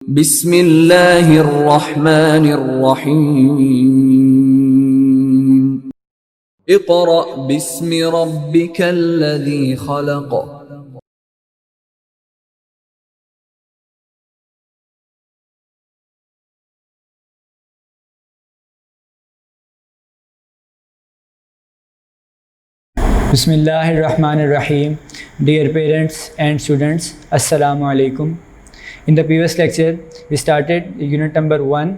बिस्मिल्लाहिर्रहमानिर्रहीम। Iqra बिस्मि रब्बिकल्लज़ी खलक़। Bismillahirrahmanirrahim. Dear parents and students, Assalamu alaikum. In the previous lecture, we started unit number 1,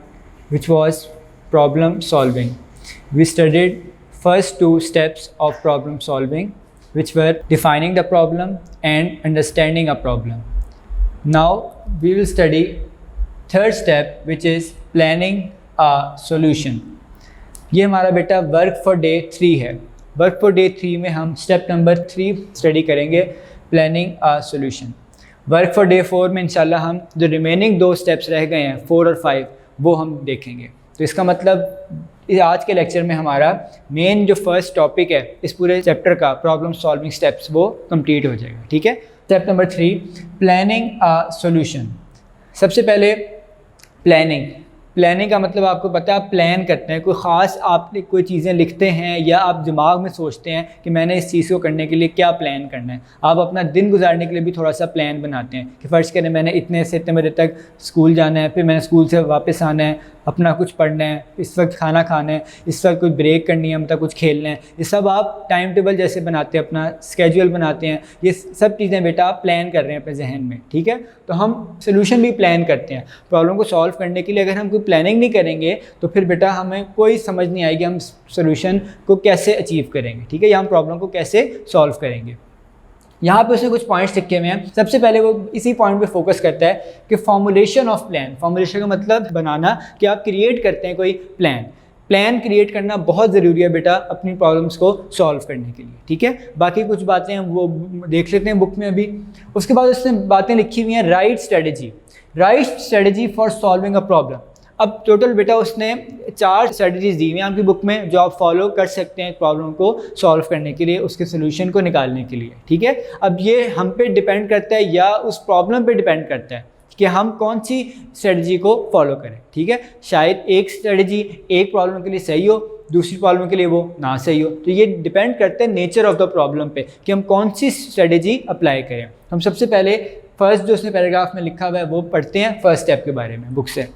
which was problem solving. We studied first two steps of problem solving, which were defining the problem and understanding a problem. Now we will study third step, which is planning a solution. ये हमारा बेटा work for day 3 है। Work for day 3 में हम step number 3 study करेंगे, planning a solution. Work for day 4 में इंशाल्लाह हम जो रिमेनिंग 2 स्टेप्स रह गए हैं 4 और 5 वो हम देखेंगे। तो इसका मतलब आज के लेक्चर में हमारा मेन जो फर्स्ट टॉपिक है इस पूरे चैप्टर का प्रॉब्लम सॉल्विंग स्टेप्स वो कंप्लीट हो जाएगा। ठीक है, step number 3 planning a solution. सबसे पहले प्लानिंग का मतलब आपको पता है, आप प्लान करते हैं, कोई ख़ास आप कोई चीज़ें लिखते हैं या आप दिमाग में सोचते हैं कि मैंने इस चीज़ को करने के लिए क्या प्लान करना है। आप अपना दिन गुजारने के लिए भी थोड़ा सा प्लान बनाते हैं कि फ़र्ज़ करें मैंने इतने से इतने बजे तक स्कूल जाना है, फिर मैंने स्कूल से वापस आना है, अपना कुछ पढ़ना है, इस वक्त खाना खाना है, इस वक्त कोई ब्रेक करनी है, मतलब कुछ खेलना है। ये सब आप टाइम टेबल जैसे बनाते हैं, अपना स्केड्यूल बनाते हैं। ये सब चीज़ें बेटा आप प्लान कर रहे हैं अपने जहन में। ठीक है, तो हम सोल्यूशन भी प्लान करते हैं। प्रॉब्लम को सॉल्व करने के लिए अगर हम कोई प्लानिंग नहीं करेंगे तो फिर बेटा हमें कोई समझ नहीं आएगी हम सोल्यूशन को कैसे अचीव करेंगे। ठीक है, या हम प्रॉब्लम को कैसे सॉल्व करेंगे। यहाँ पे उसने कुछ पॉइंट्स लिखे हुए हैं। सबसे पहले वो इसी पॉइंट पे फोकस करता है कि फॉर्मुलेशन ऑफ प्लान। फॉर्मुलेशन का मतलब बनाना, कि आप क्रिएट करते हैं कोई प्लान क्रिएट करना बहुत ज़रूरी है बेटा अपनी प्रॉब्लम्स को सॉल्व करने के लिए। ठीक है, बाकी कुछ बातें हम वो देख लेते हैं बुक में अभी। उसके बाद उसने बातें लिखी हुई हैं right strategy for solving a problem. अब टोटल बेटा उसने 4 स्ट्रेटजीज दी हुई हैं आपकी बुक में जो आप फॉलो कर सकते हैं प्रॉब्लम को सॉल्व करने के लिए, उसके सोल्यूशन को निकालने के लिए। ठीक है, अब ये हम पे डिपेंड करता है या उस प्रॉब्लम पे डिपेंड करता है कि हम कौन सी स्ट्रेटजी को फॉलो करें। ठीक है, शायद एक स्ट्रेटजी एक प्रॉब्लम के लिए सही हो, दूसरी प्रॉब्लम के लिए वो ना सही हो। तो ये डिपेंड करता है नेचर ऑफ द प्रॉब्लम पे कि हम कौन सी स्ट्रेटजी अप्लाई करें। हम सबसे पहले फर्स्ट जो उसने पैराग्राफ में लिखा हुआ है वो पढ़ते हैं फर्स्ट स्टेप के बारे में बुक से।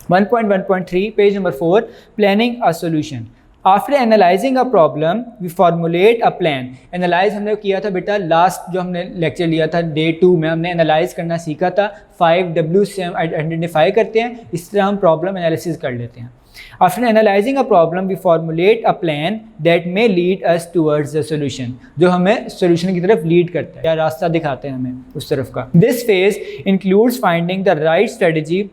1.1.3 page number 4 planning a solution. After analysing a problem we formulate a plan. Analyse हमने किया था बेटा लास्ट जो हमने लेक्चर लिया था डे 2 में, हमने एनालाइज करना सीखा था। 5W से हम आइडेंटिफाई करते हैं, इस तरह हम प्रॉब्लम एनालिसिस कर लेते हैं। After analysing a problem we formulate a plan that may lead us towards the solution. जो हमें सॉल्यूशन की तरफ लीड करता है या रास्ता दिखाते हैं हमें उस तरफ का। This phase includes finding the right strategy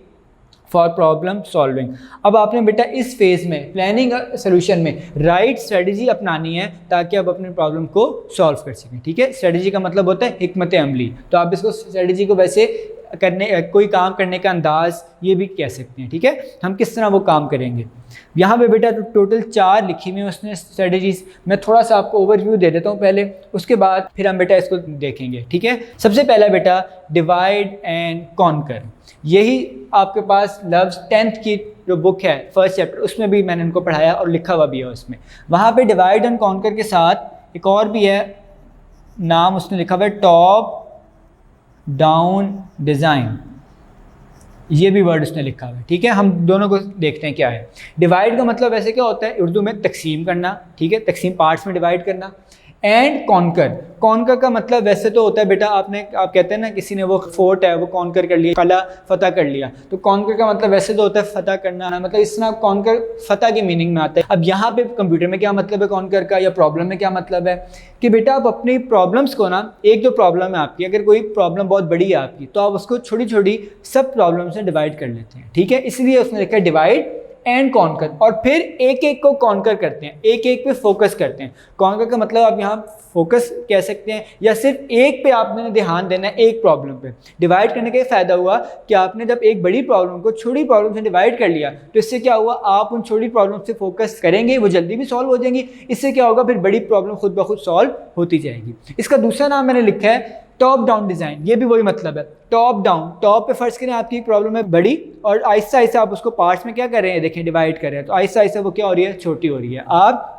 for problem solving. अब आपने बेटा इस फेज़ में प्लानिंग सोल्यूशन में राइट स्ट्रेटजी अपनानी है ताकि आप अपने प्रॉब्लम को सॉल्व कर सकें। ठीक है, स्ट्रेटजी का मतलब होता है हिकमत अमली। तो आप इसको स्ट्रेटजी को वैसे करने, कोई काम करने का अंदाज ये भी कह सकते हैं। ठीक है, हम किस तरह वो काम करेंगे। यहाँ पे बेटा टोटल 4 लिखी हुई हैं उसने स्ट्रेटजीज। मैं थोड़ा सा आपको ओवरव्यू दे देता हूँ पहले, उसके बाद फिर हम बेटा इसको देखेंगे। ठीक है, सबसे पहला बेटा डिवाइड एंड कॉन्कर। यही आपके पास लव्स 10th की जो बुक है फर्स्ट चैप्टर उसमें भी मैंने इनको पढ़ाया और लिखा हुआ भी है उसमें। वहाँ पे डिवाइड एंड कॉन्कर के साथ एक और भी है नाम उसने लिखा हुआ है टॉप डाउन डिज़ाइन। ये भी वर्ड उसने लिखा हुआ है। ठीक है, हम दोनों को देखते हैं क्या है। डिवाइड का मतलब वैसे क्या होता है उर्दू में तकसीम करना। ठीक है, तकसीम पार्ट्स में डिवाइड करना। एंड कॉन्कर का मतलब वैसे तो होता है बेटा आप कहते हैं ना किसी ने वो फोर्ट है वो कॉन्कर कर लिया, किला फतह कर लिया। तो कॉन्कर का मतलब वैसे तो होता है फतह करना, मतलब इस तरह कॉन्कर फतह के मीनिंग में आता है। अब यहाँ पे कंप्यूटर में क्या मतलब है कॉन्कर का या प्रॉब्लम में क्या मतलब है कि बेटा आप अपनी प्रॉब्लम्स को ना, एक जो प्रॉब्लम है आपकी, अगर कोई प्रॉब्लम बहुत बड़ी है आपकी तो आप उसको छोटी छोटी सब प्रॉब्लम्स में डिवाइड कर लेते हैं। ठीक है, इसलिए उसने लिखा है डिवाइड एंड कॉन्कर, और फिर एक एक को कॉन्कर करते हैं, एक एक पे फोकस करते हैं। कॉन्कर का मतलब आप यहाँ फोकस कह सकते हैं या सिर्फ एक पे आपने ध्यान देना है, एक प्रॉब्लम पे। डिवाइड करने का ये फ़ायदा हुआ कि आपने जब एक बड़ी प्रॉब्लम को छोटी प्रॉब्लम से डिवाइड कर लिया तो इससे क्या हुआ, आप उन छोटी प्रॉब्लम से फोकस करेंगे, वो जल्दी भी सॉल्व हो जाएंगी। इससे क्या होगा, फिर बड़ी प्रॉब्लम खुद ब खुद सॉल्व होती जाएगी। इसका दूसरा नाम मैंने लिखा है टॉप डाउन डिज़ाइन, ये भी वही मतलब है, टॉप डाउन। टॉप पे फर्ज करें आपकी प्रॉब्लम है बड़ी और आहिस्ता आहिस्ता आप उसको पार्ट्स में क्या कर रहे हैं, देखें डिवाइड कर रहे हैं, तो आहिस्ता आहिस्ता वो क्या हो रही है, छोटी हो रही है। आप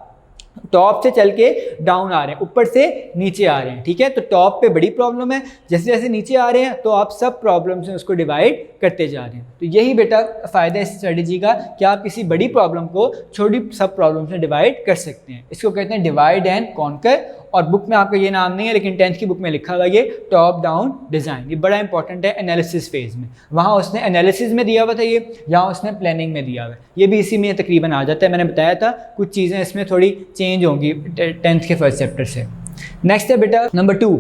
टॉप से चल के डाउन आ रहे हैं, ऊपर से नीचे आ रहे हैं, ठीक है। तो टॉप पे बड़ी प्रॉब्लम है, जैसे जैसे नीचे आ रहे हैं तो आप सब प्रॉब्लम से उसको डिवाइड करते जा रहे हैं। तो यही बेटा फ़ायदा है इस स्ट्रेटजी का कि आप किसी बड़ी प्रॉब्लम को छोटी सब प्रॉब्लम से डिवाइड कर सकते हैं। इसको कहते हैं डिवाइड एंड कॉन्कर, और बुक में आपका ये नाम नहीं है लेकिन 10th की बुक में लिखा हुआ ये टॉप डाउन डिज़ाइन। ये बड़ा इंपॉर्टेंट है एनालिसिस फेज़ में, वहाँ उसने एनालिसिस में दिया हुआ था ये, यहाँ उसने प्लानिंग में दिया हुआ है, ये भी इसी में तकरीबन आ जाता है। मैंने बताया था कुछ चीज़ें इसमें थोड़ी चेंज होंगी 10th के फर्स्ट चैप्टर से। नेक्स्ट है बेटा नंबर 2,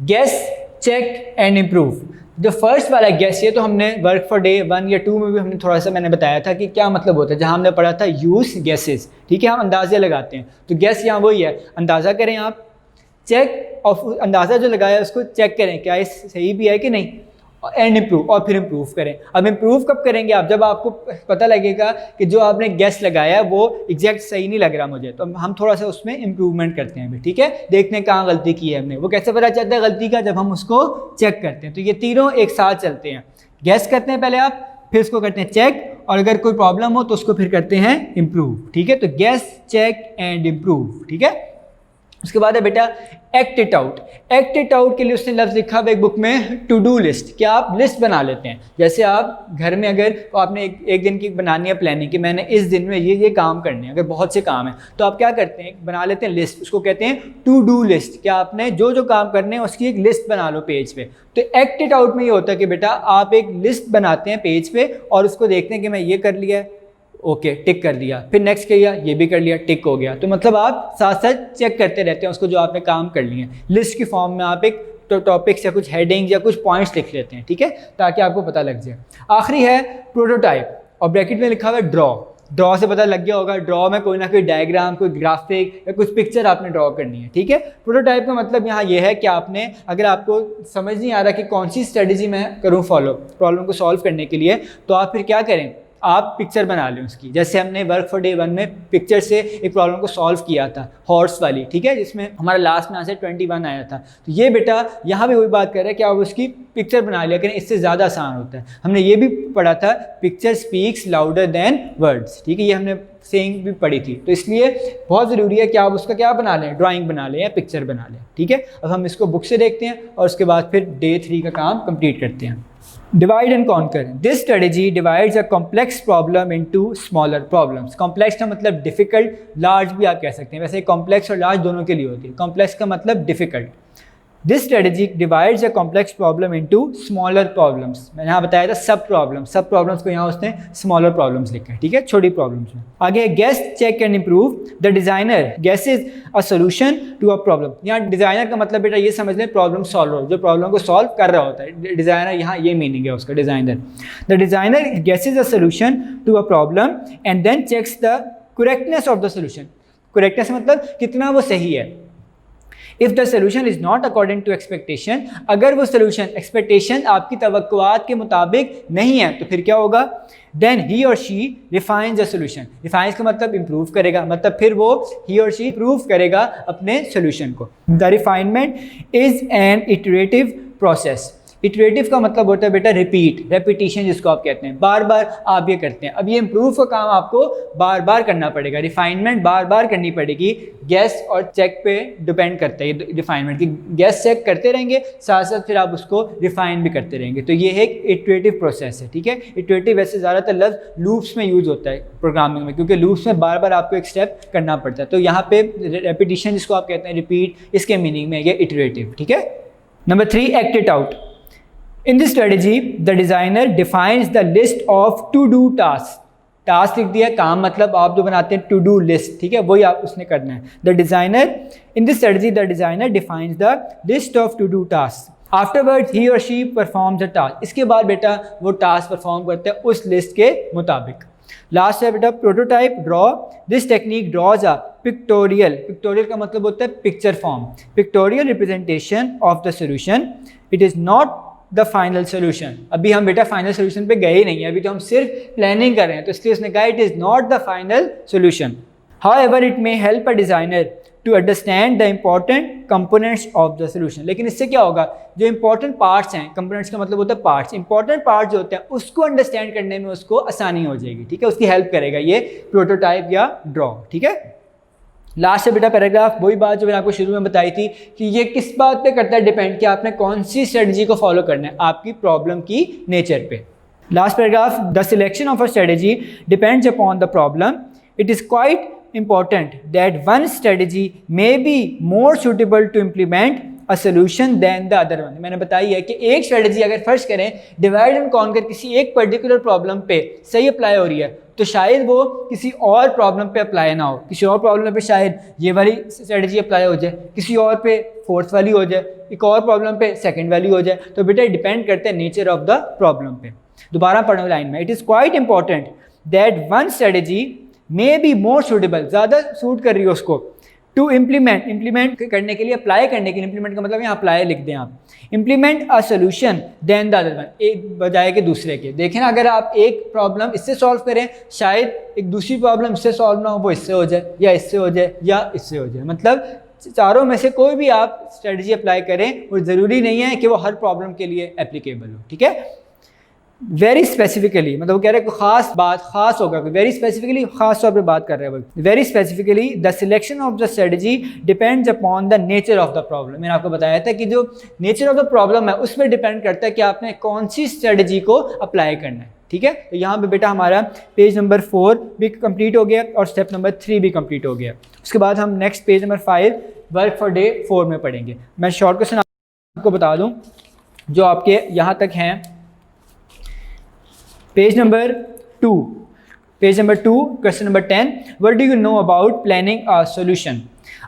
गेस, चेक एंड इम्प्रूव। जो फर्स्ट वाला गेस, ये तो हमने वर्क फॉर डे 1 या 2 में भी हमने थोड़ा सा मैंने बताया था कि क्या मतलब होता है, जहाँ हमने पढ़ा था यूज़ गेसेस, ठीक है, हम अंदाजे लगाते हैं। तो गेस यहाँ वही है, अंदाज़ा करें आप, चेक और अंदाज़ा जो लगाया है उसको चेक करें क्या ये सही भी है कि नहीं, एंड इम्प्रूव, और फिर इम्प्रूव करें। अब इम्प्रूव कब करेंगे आप, जब आपको पता लगेगा कि जो आपने गेस लगाया है वो एग्जैक्ट सही नहीं लग रहा मुझे, तो हम थोड़ा सा उसमें इम्प्रूवमेंट करते हैं, ठीक है, देखते हैं कहाँ गलती की है हमने। वो कैसे पता चलता है गलती का, जब हम उसको चेक करते हैं। तो ये तीनों एक साथ चलते हैं, गेस करते हैं पहले आप, फिर उसको करते हैं चेक, और अगर कोई प्रॉब्लम हो तो उसको फिर करते हैं इम्प्रूव, ठीक है। तो गेस, चेक एंड इम्प्रूव, ठीक है। उसके बाद है बेटा act it out. Act it out के लिए उसने लफ्ज़ लिखा हुआ एक बुक में, टू डू लिस्ट, कि आप लिस्ट बना लेते हैं। जैसे आप घर में अगर तो आपने एक दिन की बनानी है प्लानिंग कि मैंने इस दिन में ये काम करने हैं, अगर बहुत से काम हैं तो आप क्या करते हैं, बना लेते हैं लिस्ट, उसको कहते हैं टू डू लिस्ट, कि आपने जो जो काम करने हैं उसकी एक लिस्ट बना लो पेज पे। तो एक्ट इट आउट में ये होता है कि बेटा आप एक लिस्ट बनाते हैं पेज पे और उसको देखते हैं कि मैं ये कर लिया है, ओके टिक कर दिया, फिर नेक्स्ट किया, ये भी कर लिया, टिक हो गया। तो मतलब आप साथ साथ चेक करते रहते हैं उसको जो आपने काम कर लिए हैं। लिस्ट की फॉर्म में आप एक तो टॉपिक्स या कुछ हेडिंग्स या कुछ पॉइंट्स लिख लेते हैं, ठीक है, ताकि आपको पता लग जाए। आखिरी है प्रोटोटाइप, और ब्रैकेट में लिखा हुआ है ड्रॉ। ड्रॉ से पता लग गया होगा, ड्रॉ में कोई ना कोई डायग्राम, कोई ग्राफिक या कुछ पिक्चर आपने ड्रॉ करनी है, ठीक है। प्रोटोटाइप का मतलब यहाँ ये है कि आपने, अगर आपको समझ नहीं आ रहा कि कौन सी स्ट्रेटजी मैं करूँ फॉलो प्रॉब्लम को सॉल्व करने के लिए, तो आप फिर क्या करें, आप पिक्चर बना लें उसकी। जैसे हमने वर्क फॉर डे 1 में पिक्चर से एक प्रॉब्लम को सॉल्व किया था, हॉर्स वाली, ठीक है, जिसमें हमारा लास्ट में आंसर 21 आया था। तो ये बेटा यहाँ भी वही बात कर रहा है कि आप उसकी पिक्चर बना लिया करें, इससे ज़्यादा आसान होता है। हमने ये भी पढ़ा था, picture speaks louder than words, ठीक है, ये हमने सेइंग भी पढ़ी थी। तो इसलिए बहुत ज़रूरी है कि आप उसका क्या बना लें, ड्राइंग बना लें या पिक्चर बना लें, ठीक है। अब हम इसको बुक से देखते हैं और उसके बाद फिर डे 3 का काम कंप्लीट करते हैं। Divide and conquer, this strategy divides a complex problem into smaller problems. Complex का मतलब डिफिकल्ट, लार्ज भी आप कह सकते हैं, वैसे कॉम्प्लेक्स और लार्ज दोनों के लिए होती है। कॉम्प्लेक्स का मतलब difficult. This strategy divides a complex problem into smaller problems. मैंने यहाँ बताया था सब प्रॉब्लम्स को यहाँ उसने स्मॉलर प्रॉब्लम्स लिखा है, ठीक है, छोटी प्रॉब्लम्स में। आगे guess, check and improve. The designer guesses a solution to a problem. यहाँ डिजाइनर का मतलब बेटा ये समझ लें प्रॉब्लम सॉल्वर, जो प्रॉब्लम को सॉल्व कर रहा होता है, डिजाइनर, यहाँ ये मीनिंग है उसका, designer. The designer guesses a solution to a problem and then checks the correctness of the solution. Correctness मतलब कितना वो सही है। If the solution is not according to expectation, अगर वो सोल्यूशन एक्सपेक्टेशन आपकी तवक्कुआत के मुताबिक नहीं है तो फिर क्या होगा, then he or she रिफाइंस the solution. रिफाइंस का मतलब इम्प्रूव करेगा, मतलब फिर वो ही और शी इम्प्रूव करेगा अपने सोल्यूशन को। The refinement is an iterative process. Iterative का मतलब होता है बेटा रिपीट, रेपिटेशन जिसको आप कहते हैं, बार बार आप ये करते हैं। अब ये इम्प्रूव का काम आपको बार बार करना पड़ेगा, रिफाइनमेंट बार बार करनी पड़ेगी। गैस और चेक पे डिपेंड करता है रिफाइनमेंट की, गैस चेक करते रहेंगे, साथ साथ फिर आप उसको रिफाइन भी करते रहेंगे। तो ये एक इटरेटिव प्रोसेस है, ठीक है। इटरेटिव वैसे ज़्यादातर लफ्ज़ लूप्स में यूज़ होता है प्रोग्रामिंग में, क्योंकि लूप्स में बार बार आपको एक स्टेप करना पड़ता है। तो यहाँ पे रेपिटेशन जिसको आप कहते हैं रिपीट, इसके मीनिंग में ये इटरेटिव, ठीक है। Number 3, act it out. In this strategy, the designer defines the list of to-do tasks. Task लिख दिया, काम मतलब आप जो बनाते हैं टू डू लिस्ट, ठीक है, वही आप उसने करना है। The designer in this strategy the designer defines the list of to do task. Afterwards he or she performs the task. इसके बाद बेटा वो टास्क परफॉर्म करते हैं उस लिस्ट के मुताबिक। लास्ट है बेटा prototype, draw. This technique draws a pictorial. Pictorial का मतलब होता है picture form, pictorial representation of the solution. It is not the final solution. अभी हम बेटा फाइनल सोल्यूशन पे गए ही नहीं है, अभी तो हम सिर्फ प्लानिंग कर रहे हैं, तो इसलिए उसने कहा it is not the final solution. However it may help a designer to understand the important components of the solution. लेकिन इससे क्या होगा, जो इंपॉर्टेंट पार्ट्स हैं, कंपोनेंट्स का मतलब होता है पार्ट्स, इंपॉर्टेंट पार्ट जो होते हैं उसको अंडरस्टैंड करने में उसको आसानी हो जाएगी, ठीक है, उसकी हेल्प करेगा ये प्रोटोटाइप या ड्रॉ, ठीक है। लास्ट से बेटा पैराग्राफ वही बात जो मैंने आपको शुरू में बताई थी कि ये किस बात पे करता है डिपेंड, कि आपने कौन सी स्ट्रेटजी को फॉलो करना है आपकी प्रॉब्लम की नेचर पे। Last paragraph, the selection of a strategy depends upon the problem, it is quite important that one strategy may be more suitable to implement a solution than the other one। मैंने बताई है कि एक strategy अगर first करें divide and conquer किसी एक particular problem पे सही अप्लाई हो रही है तो शायद वो किसी और प्रॉब्लम पे अप्लाई ना हो, किसी और प्रॉब्लम पे शायद ये वाली स्ट्रेटजी अप्लाई हो जाए, किसी और पे फोर्थ वाली हो जाए, एक और प्रॉब्लम पे सेकंड वाली हो जाए। तो बेटा डिपेंड करते हैं नेचर ऑफ द प्रॉब्लम पे। दोबारा पढ़ो लाइन में, it is quite important that one strategy may be more suitable, ज़्यादा सूट कर रही हो उसको, टू इम्प्लीमेंट करने के लिए, अप्लाई करने के लिए, इम्प्लीमेंट का मतलब यहाँ अप्लाई लिख दें आप, implement a solution then the other one, एक बजाय के दूसरे के। देखें ना, अगर आप एक प्रॉब्लम इससे सॉल्व करें शायद एक दूसरी प्रॉब्लम इससे सॉल्व ना हो, वो इससे हो जाए या इससे हो जाए या इससे हो जाए, मतलब चारों में से कोई भी आप स्ट्रेटजी अप्लाई करें और ज़रूरी नहीं है कि वो हर प्रॉब्लम के लिए एप्लीकेबल हो, ठीक है। वेरी स्पेसिफिकली, मतलब वो कह रहे हैं कोई खास बात खास होगा, वेरी स्पेसिफिकली खास तौर पे बात कर रहे हैं वो। Very specifically the selection of the strategy depends upon the nature of the problem. मैंने आपको बताया था कि जो नेचर ऑफ द प्रॉब्लम है उस पर डिपेंड करता है कि आपने कौन सी स्ट्रेटजी को अप्लाई करना है, ठीक है। तो यहाँ पे बेटा हमारा पेज नंबर 4 भी कंप्लीट हो गया और स्टेप नंबर 3 भी कंप्लीट हो गया। उसके बाद हम next page number 5 work for day 4 में पढ़ेंगे। मैं शॉर्ट क्वेश्चन आपको बता दूँ जो आपके यहाँ तक हैं। Page number 2, question number 10, what do you know about planning a solution?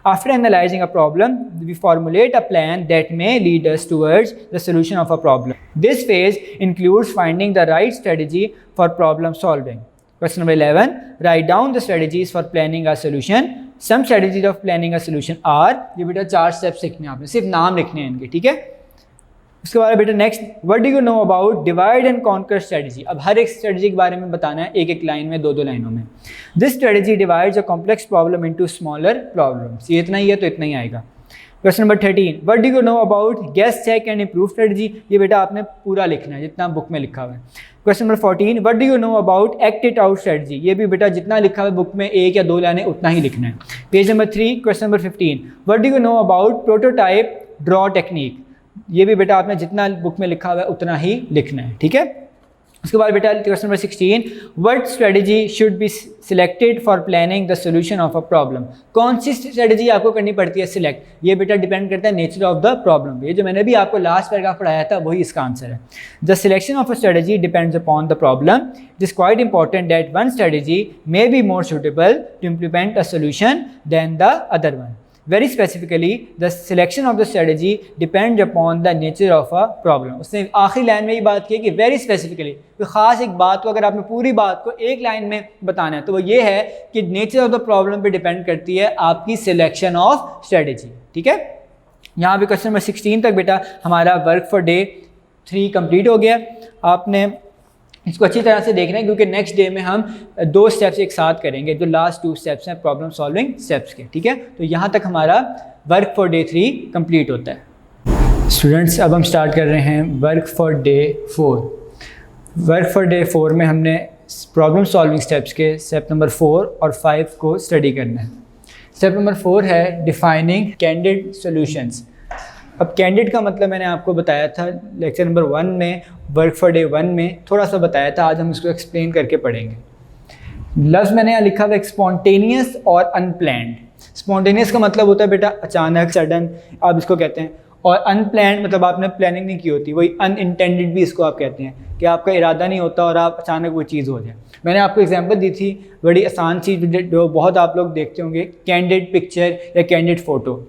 After analyzing a problem, we formulate a plan that may lead us towards the solution of a problem. This phase includes finding the right strategy for problem solving. Question number 11, write down the strategies for planning a solution. Some strategies of planning a solution are, ये बेटा 4 steps लिखने हैं आपने, सिर्फ नाम लिखने हैं इनके, ठीक है। उसके बाद बेटा next, what do you know about divide and conquer strategy. अब हर एक स्ट्रेटजी के बारे में बताना है, एक एक लाइन में, 2-2 लाइनों में। This strategy divides a complex problem into smaller problems. ये इतना ही है तो इतना ही आएगा। Question number 13, what do you know about guess, check and improve strategy. ये बेटा आपने पूरा लिखना है जितना बुक में लिखा हुआ है। Question number 14, what do you know about act it out strategy. ये भी बेटा जितना लिखा हुआ है बुक में, 1 या 2 लाइनें, उतना ही लिखना है। Page number 3, question number 15, what do you know about prototype draw technique. ये भी बेटा आपने जितना बुक में लिखा हुआ है उतना ही लिखना है, ठीक है। उसके बाद बेटा question number 16, what strategy should be selected for planning the solution of a problem. कौन सी स्ट्रेटजी आपको करनी पड़ती है सिलेक्ट, ये बेटा डिपेंड करता है नेचर ऑफ द प्रॉब्लम। ये जो मैंने भी आपको लास्ट पैराग्राफ पढ़ाया था वही इसका आंसर है। The selection of a strategy depends upon the problem, it is quite important that one strategy may be more suitable to implement a solution then the other one. Very specifically, the selection of the strategy depends upon the nature of a problem. उसने आखिरी line में ही बात की कि very specifically, तो ख़ास एक बात को अगर आपने पूरी बात को एक लाइन में बताना है तो वो ये है कि नेचर ऑफ द प्रॉब्लम पे डिपेंड करती है आपकी सिलेक्शन ऑफ स्ट्रेटजी, ठीक है। यहाँ पे क्वेश्चन नंबर 16 तक बेटा हमारा वर्क फॉर डे 3 कंप्लीट हो गया। आपने इसको अच्छी तरह से देखना है क्योंकि नेक्स्ट डे में हम 2 स्टेप्स एक साथ करेंगे, जो लास्ट 2 स्टेप्स हैं प्रॉब्लम सॉल्विंग स्टेप्स के, ठीक है। तो यहाँ तक हमारा वर्क फॉर डे 3 कंप्लीट होता है। स्टूडेंट्स अब हम स्टार्ट कर रहे हैं work for day 4। Work for day 4 में हमने प्रॉब्लम सॉल्विंग स्टेप्स के स्टेप नंबर 4 और 5 को स्टडी करना है। स्टेप नंबर 4 है डिफाइनिंग कैंडिड सॉल्यूशंस। अब कैंडिड का मतलब मैंने आपको बताया था लेक्चर नंबर 1 में, वर्क फॉर डे 1 में थोड़ा सा बताया था, आज हम इसको एक्सप्लेन करके पढ़ेंगे। लफ्ज़ मैंने यहाँ लिखा हुआ स्पॉन्टेनियस और अनप्लैंड। स्पॉन्टेनियस का मतलब होता है बेटा अचानक, सडन, आप इसको कहते हैं, और अनप्लैंड मतलब आपने प्लानिंग नहीं की होती, वही अनइंटेंडेड भी इसको आप कहते हैं कि आपका इरादा नहीं होता और आप अचानक वो चीज़ हो जाए। मैंने आपको एग्जांपल दी थी, बड़ी आसान चीज़ जो बहुत आप लोग देखते होंगे, कैंडिड पिक्चर या कैंडिड फ़ोटो।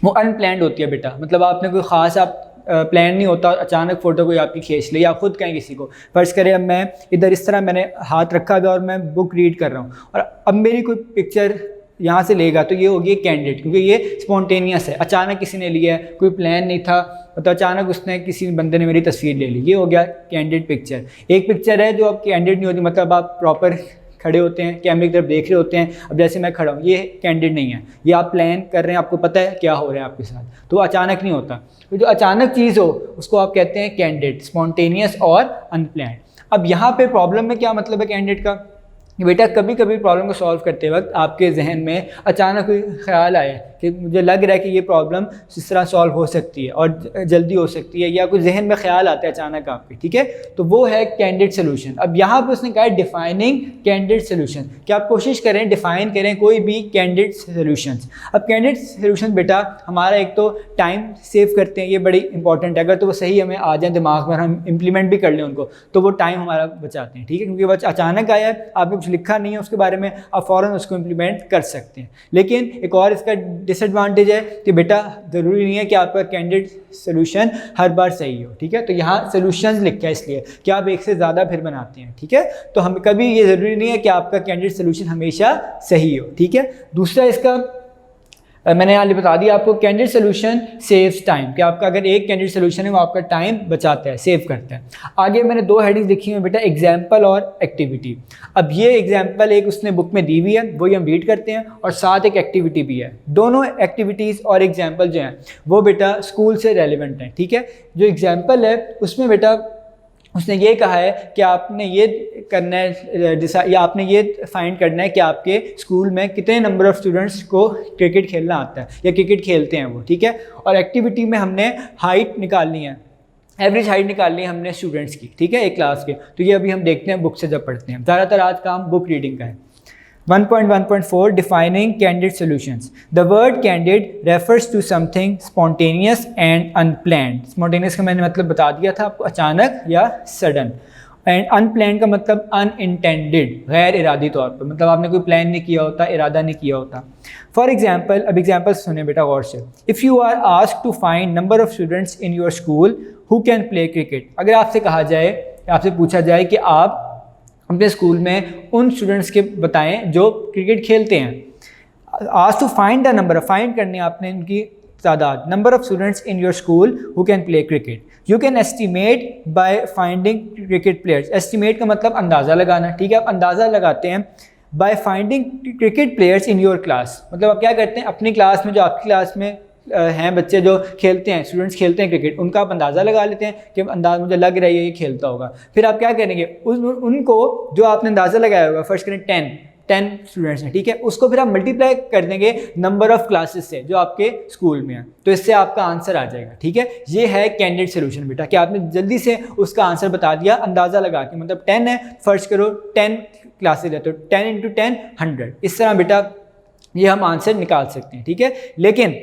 वो अनप्लैंड होती है बेटा, मतलब आपने कोई ख़ास आप प्लान नहीं होता और अचानक फ़ोटो कोई आपकी खींच ले, या खुद कहें किसी को। फ़र्ज़ करें अब मैं इधर इस तरह मैंने हाथ रखा हुआ और मैं बुक रीड कर रहा हूँ और अब मेरी कोई पिक्चर यहाँ से लेगा तो ये होगी कैंडिड, क्योंकि ये स्पॉन्टेनियस है, अचानक किसी ने लिया है, कोई प्लान नहीं था, तो अचानक उसने किसी बंदे ने मेरी तस्वीर ले ली, ये हो गया कैंडिड पिक्चर। एक पिक्चर है जो अब कैंडिड नहीं होती, मतलब आप प्रॉपर खड़े होते हैं, कैमरे की तरफ देख रहे होते हैं। अब जैसे मैं खड़ा हूँ, ये कैंडिड नहीं है, ये आप प्लान कर रहे हैं, आपको पता है क्या हो रहा है आपके साथ, तो अचानक नहीं होता। तो जो अचानक चीज़ हो उसको आप कहते हैं कैंडिड, स्पॉन्टेनियस और अनप्लान्ड। अब यहाँ पे प्रॉब्लम में क्या मतलब है कैंडिड का, बेटा कभी कभी प्रॉब्लम को सॉल्व करते वक्त आपके जहन में अचानक कोई ख्याल आया कि मुझे लग रहा है कि ये प्रॉब्लम इस तरह सॉल्व हो सकती है और जल्दी हो सकती है, या कुछ जहन में ख्याल आता है अचानक आपके, ठीक है, तो वो है कैंडिड सोल्यूशन। अब यहाँ पर उसने कहा है डिफाइनिंग कैंडिड सोल्यूशन, कि आप कोशिश करें डिफाइन करें कोई भी कैंडिड सोल्यूशन। अब कैंडिड सोल्यूशन बेटा हमारा एक तो टाइम सेव करते हैं, ये बड़ी इंपॉर्टेंट है, अगर तो वो सही हमें आ जाए दिमाग में, हम इम्प्लीमेंट भी कर लें उनको, तो वो टाइम हमारा बचाते हैं, ठीक है, क्योंकि बस अचानक आया है, आपने कुछ लिखा नहीं है उसके बारे में, आप फ़ौरन उसको इम्प्लीमेंट कर सकते हैं। लेकिन एक और इसका डिसएडवांटेज है कि बेटा ज़रूरी नहीं है कि आपका कैंडिड सोल्यूशन हर बार सही हो, ठीक है, तो यहाँ सोल्यूशंस लिखा है इसलिए कि आप एक से ज़्यादा फिर बनाते हैं, ठीक है, तो हम कभी ये ज़रूरी नहीं है कि आपका कैंडिड सोल्यूशन हमेशा सही हो, ठीक है। दूसरा इसका मैंने यहाँ बता दिया आपको, कैंडिड सोल्यूशन सेव्स टाइम, कि आपका अगर एक कैंडिड सोल्यूशन है वो आपका टाइम बचाता है, सेव करता है। आगे मैंने दो हेडिंग्स लिखी हैं बेटा, एग्जाम्पल और एक्टिविटी। अब ये एग्जाम्पल एक उसने बुक में दी हुई है, वही हम रीड करते हैं, और साथ एक एक्टिविटी भी है। दोनों एक्टिविटीज़ और एग्जाम्पल जो हैं वो बेटा स्कूल से रेलिवेंट हैं, ठीक है। जो एग्जाम्पल है उसमें बेटा उसने ये कहा है कि आपने ये करना है, या आपने ये फाइंड करना है कि आपके स्कूल में कितने नंबर ऑफ़ स्टूडेंट्स को क्रिकेट खेलना आता है या क्रिकेट खेलते हैं वो, ठीक है। और एक्टिविटी में हमने हाइट निकालनी है, एवरेज हाइट निकालनी है हमने स्टूडेंट्स की, ठीक है, एक क्लास के। तो ये अभी हम देखते हैं बुक से जब पढ़ते हैं, ज़्यादातर आज काम बुक रीडिंग का है। 1.1.4 Defining candid solutions. The word candid refers to something spontaneous and unplanned. Spontaneous का मैंने मतलब बता दिया था आपको, अचानक या सडन, एंड अनप्लान्ड का मतलब अनइंटेंडेड, गैर इरादी तौर पर, मतलब आपने कोई प्लान नहीं किया होता, इरादा नहीं किया होता। फॉर एग्जाम्पल, अब एग्जाम्पल सुने बेटा गौर से। If you are asked to find number of students in your school who can play cricket, अगर आपसे कहा जाए, आपसे पूछा जाए कि आप अपने स्कूल में उन स्टूडेंट्स के बताएं जो क्रिकेट खेलते हैं। आज to find the number, find करनी आपने इनकी तादाद, number of students in your school who can play cricket. You can estimate by finding cricket players. Estimate का मतलब अंदाज़ा लगाना, ठीक है, आप अंदाज़ा लगाते हैं। Bye finding cricket players in your class, मतलब आप क्या करते हैं, अपनी क्लास में जो आपकी क्लास में हैं बच्चे जो खेलते हैं, स्टूडेंट्स खेलते हैं क्रिकेट, उनका आप अंदाज़ा लगा लेते हैं कि अंदाज़ मुझे लग रहा है ये खेलता होगा। फिर आप क्या करेंगे, उनको जो आपने अंदाज़ा लगाया होगा, फर्स्ट करें 10 स्टूडेंट्स हैं, ठीक है, उसको फिर आप मल्टीप्लाई कर देंगे नंबर ऑफ़ क्लासेस से जो आपके स्कूल में है, तो इससे आपका आंसर आ जाएगा, ठीक है। ये है कैंडिड सोल्यूशन बेटा, कि आपने जल्दी से उसका आंसर बता दिया अंदाज़ा लगा के, मतलब 10 है, फर्स्ट करो 10 क्लासेस है तो 10 × 10 100, इस तरह बेटा ये हम आंसर निकाल सकते हैं, ठीक है। लेकिन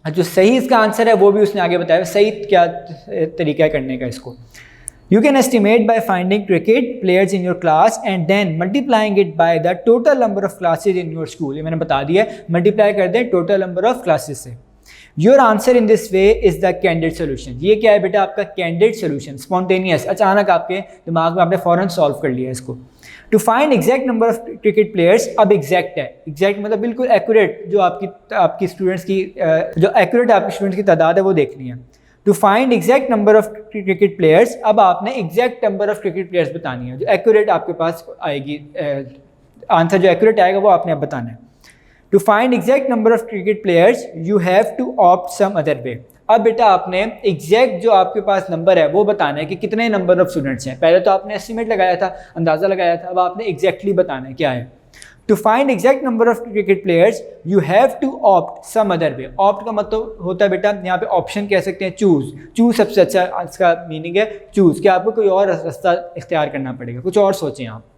जो सही इसका आंसर है वो भी उसने आगे बताया, सही क्या तरीका है करने का इसको। You can estimate by finding cricket players in your class and then multiplying it by the total number of classes in your school. ये मैंने बता दिया, मल्टीप्लाई कर दें total number of classes से। Your answer in this way is the candid solution. ये क्या है बेटा, आपका candid solution, spontaneous, अचानक आपके दिमाग में आपने फ़ौरन सॉल्व कर लिया इसको। To find exact number of cricket players, अब exact है, exact मतलब बिल्कुल accurate, जो आपकी स्टूडेंट्स की जो accurate आपकी स्टूडेंट्स की तादाद है वो देखनी है। To find exact number of cricket players, अब आपने exact number of cricket players बतानी है, जो accurate आपके पास आएगी, आंसर जो accurate आएगा वो आपने अब बताना है। To find exact number of cricket players, you have to opt some other way. अब बेटा आपने एग्जैक्ट जो आपके पास नंबर है वो बताना है कि कितने नंबर ऑफ स्टूडेंट्स हैं। पहले तो आपने एस्टिमेट लगाया था, अंदाज़ा लगाया था, अब आपने एग्जैक्टली बताना है क्या है। To find exact number of cricket players you have to opt some other way. Opt का मतलब होता है बेटा, यहाँ पे ऑप्शन कह सकते हैं चूज़ सबसे अच्छा इसका मीनिंग है चूज़, कि आपको कोई और रास्ता इख्तियार करना पड़ेगा, कुछ और सोचें आप।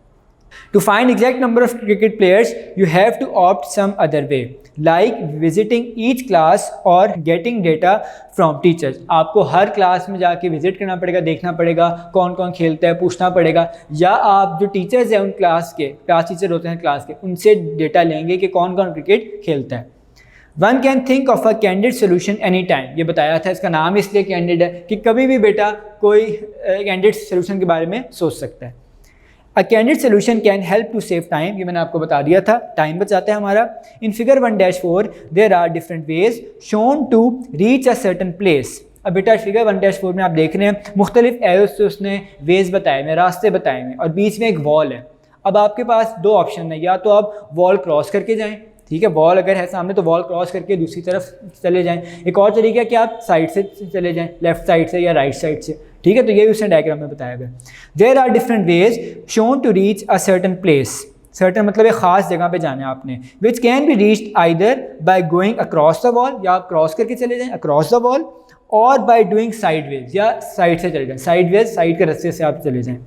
To find exact number of cricket players, you have to opt some other way, like visiting each class or getting data from teachers. आपको हर क्लास में जाके विजिट करना पड़ेगा, देखना पड़ेगा कौन कौन खेलता है, पूछना पड़ेगा, या आप जो टीचर्स हैं उन क्लास टीचर होते हैं क्लास के, उनसे डेटा लेंगे कि कौन कौन क्रिकेट खेलता है। One can think of a candid solution any time. ये बताया था, इसका नाम इसलिए candid है कि कभी भी बेटा कोई candid solution के बारे में सोच सकता है। A candid solution can help to save time. ये मैंने आपको बता दिया था, टाइम बचाता है हमारा। In figure 1-4 there are different ways shown to reach a certain place. अब बेटा फिगर 1-4 में आप देख रहे हैं मुख्तलिफ एरोज से उसने वेज बताए हैं, रास्ते बताए हैं, और बीच में एक वॉल है। अब आपके पास दो ऑप्शन है, या तो आप वॉल क्रॉस करके जाएं, ठीक है, वॉल अगर है सामने तो वॉल क्रॉस करके दूसरी तरफ चले जाएं। एक और तरीका है कि आप साइड से चले जाएं, लेफ्ट साइड से या राइट साइड से, ठीक है। तो ये उसने डायग्राम में बताया गया। There are different ways shown to reach a certain place, certain मतलब एक खास जगह पे जाना है आपने, which can be reached either by going across the wall, या आप क्रॉस करके चले जाएं अक्रॉस द वॉल, और बाय डूइंग साइडवेज, या साइड से चले जाएं, साइडवेज साइड के रास्ते से आप चले जाएं।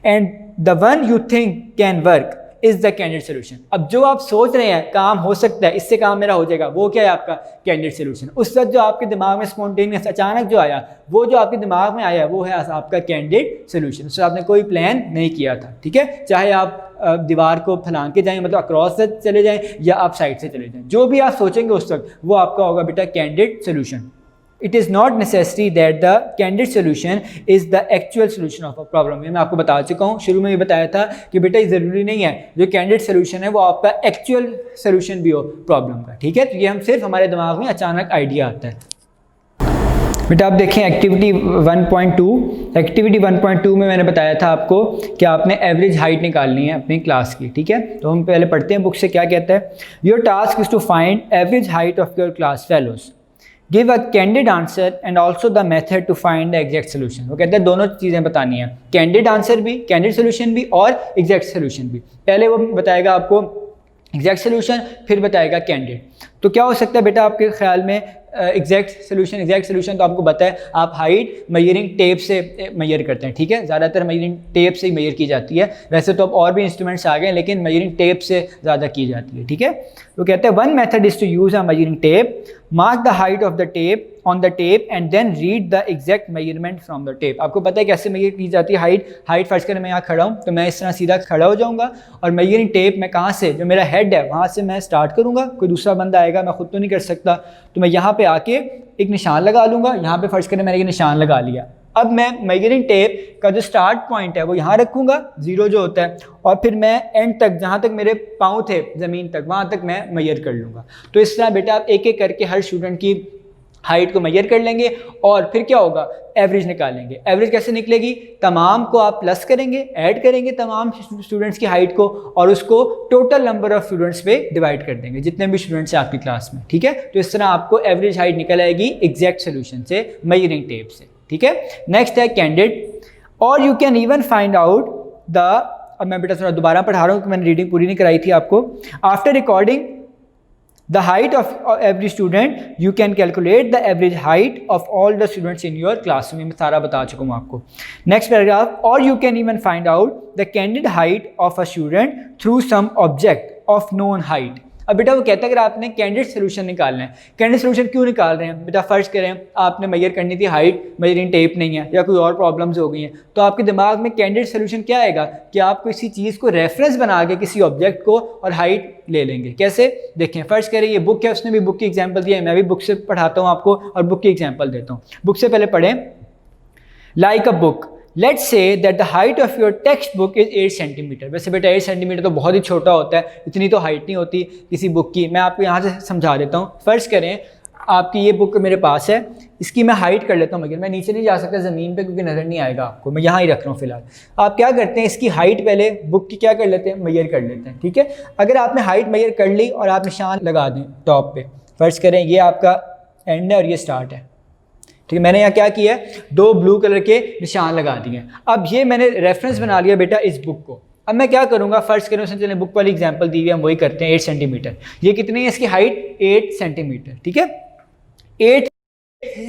And the one you think can work is the candidate solution. अब जो आप सोच रहे हैं काम हो सकता है, इससे काम मेरा हो जाएगा, वो क्या है आपका कैंडिडेट सोल्यूशन। उस वक्त जो आपके दिमाग में स्पॉन्टेनियस अचानक जो आया, वो जो आपके दिमाग में आया वो है आपका कैंडिडेट सोल्यूशन। उससे आपने कोई प्लान नहीं किया था, ठीक है। चाहे आप दीवार को फैलान के जाएं, मतलब अक्रॉस से चले जाएं, या आप साइड से चले जाएं, जो भी आप सोचेंगे उस वक्त वो आपका होगा बेटा candidate solution. It is not necessary that the candidate solution is the actual solution of a problem. ये मैं आपको बता चुका हूँ, शुरू में ये बताया था कि बेटा ये ज़रूरी नहीं है जो कैंडिडेट सोल्यूशन है वो आपका एक्चुअल सोल्यूशन भी हो प्रॉब्लम का, ठीक है। तो ये हम सिर्फ हमारे दिमाग में अचानक आइडिया आता है। बेटा आप देखें एक्टिविटी 1.2, एक्टिविटी 1.2 में मैंने बताया था आपको कि आपने एवरेज हाइट निकालनी है अपनी क्लास की, ठीक है। तो हम पहले पढ़ते हैं बुक से क्या कहता है। Your task is to find average height of your class fellows, give a candid answer and also the method to find the exact solution. वो कहते हैं दोनों चीज़ें बतानी है, कैंडिड आंसर भी, कैंडिड सोल्यूशन भी, और एग्जैक्ट सोल्यूशन भी। पहले वो बताएगा आपको एग्जैक्ट सोल्यूशन, फिर बताएगा कैंडिड। तो क्या हो सकता है बेटा आपके ख्याल में एग्जैक्ट सोल्यूशन तो आपको पता है, आप हाइट मेजरिंग टेप से मेजर करते हैं, ठीक है। ज़्यादातर मेजरिंग टेप से ही मेजर की जाती है, वैसे तो अब और भी इंस्ट्रूमेंट्स आ गए लेकिन मेजरिंग टेप से ज़्यादा की जाती है, ठीक है। तो कहते हैं one method is to use a measuring tape, mark the height of the tape on the tape and then read the exact measurement from the tape. आपको पता है कैसे मेजर की जाती है हाइट फर्स्ट करें, मैं यहाँ खड़ा हूँ तो मैं इस तरह सीधा खड़ा हो जाऊँगा, और मेजरिंग टेप मैं कहाँ से, जो मेरा हेड है वहाँ से मैं स्टार्ट करूँगा, कोई दूसरा बंदा आएगा, मैं खुद तो नहीं कर सकता, तो मैं यहाँ पे आके एक निशान लगा लूँगा। यहाँ पे फर्स्ट करें मैंने ये निशान लगा लिया, अब मैं मेजरिंग टेप का जो स्टार्ट पॉइंट है वो यहाँ रखूँगा, जीरो जो होता है, और फिर मैं एंड तक जहाँ तक मेरे पाँव थे ज़मीन तक वहाँ तक मैं मेजर कर लूँगा। तो इस तरह बेटा आप एक एक करके हर स्टूडेंट की हाइट को मेजर कर लेंगे, और फिर क्या होगा एवरेज निकालेंगे। एवरेज कैसे निकलेगी, तमाम को आप प्लस करेंगे, ऐड करेंगे तमाम स्टूडेंट्स की हाइट को, और उसको टोटल नंबर ऑफ स्टूडेंट्स पे डिवाइड कर देंगे, जितने भी स्टूडेंट्स हैं आपकी क्लास में, ठीक है। तो इस तरह आपको एवरेज हाइट निकल आएगी एग्जैक्ट सोल्यूशन से, मेजरिंग टेप से, ठीक है। नेक्स्ट है कैंडिड, और you can even find out the, अब मैं बेटा थोड़ा दोबारा पढ़ा रहा हूँ कि मैंने रीडिंग पूरी नहीं कराई थी आपको। After recording the height of every student you can calculate the average height of all the students in your classroom। मैं सारा बता चुका हूँ आपको। नेक्स्ट पैराग्राफ, और you can even find out the candid height of a student through some object of known height। अब बेटा वो कहता है अगर आपने कैंडिड सोल्यूशन निकालना है, कैंडिड सोल्यूशन क्यों निकाल रहे हैं बेटा, फर्ज करें आपने मेजर करनी थी हाइट, मेजरिंग टेप नहीं है या कोई और प्रॉब्लम्स हो गई हैं, तो आपके दिमाग में कैंडिड सोल्यूशन क्या आएगा कि आप किसी चीज़ को रेफरेंस बना के किसी ऑब्जेक्ट को और हाइट ले लेंगे। कैसे देखें, फर्ज करें ये बुक है, उसने भी बुक की एग्जाम्पल दिया है, मैं भी बुक से पढ़ाता हूँ आपको और बुक की एग्जाम्पल देता हूँ। बुक से पहले पढ़ें, like a book, let's say that the height of your text book is 8 centimetre. वैसे बेटा 8 सेंटीमीटर तो बहुत ही छोटा होता है, इतनी तो हाइट नहीं होती किसी बुक की। मैं आपको यहाँ से समझा देता हूँ। फर्ज करें आपकी ये बुक मेरे पास है, इसकी मैं हाइट कर लेता हूँ, मगर मैं नीचे नहीं जा सकता ज़मीन पे क्योंकि नज़र नहीं आएगा आपको, मैं यहाँ ही रख रहा हूँ फिलहाल। आप क्या करते हैं, इसकी हाइट पहले बुक की क्या कर लेते हैं, मेजर कर लेते हैं, ठीक है। अगर आपने हाइट मेजर कर ली और आप निशान लगा दें टॉप पे, फर्ज करें ये आपका एंड है और ये स्टार्ट है, ठीक है। मैंने यहाँ क्या किया है, 2 ब्लू कलर के निशान लगा दिए। अब ये मैंने रेफरेंस बना लिया बेटा इस बुक को। अब मैं क्या करूँगा, फर्स्ट करें उसने चले बुक वाली एग्जांपल दी हुई है, हम वही करते हैं। 8 सेंटीमीटर, ये कितनी है इसकी हाइट, 8 सेंटीमीटर, ठीक है। 8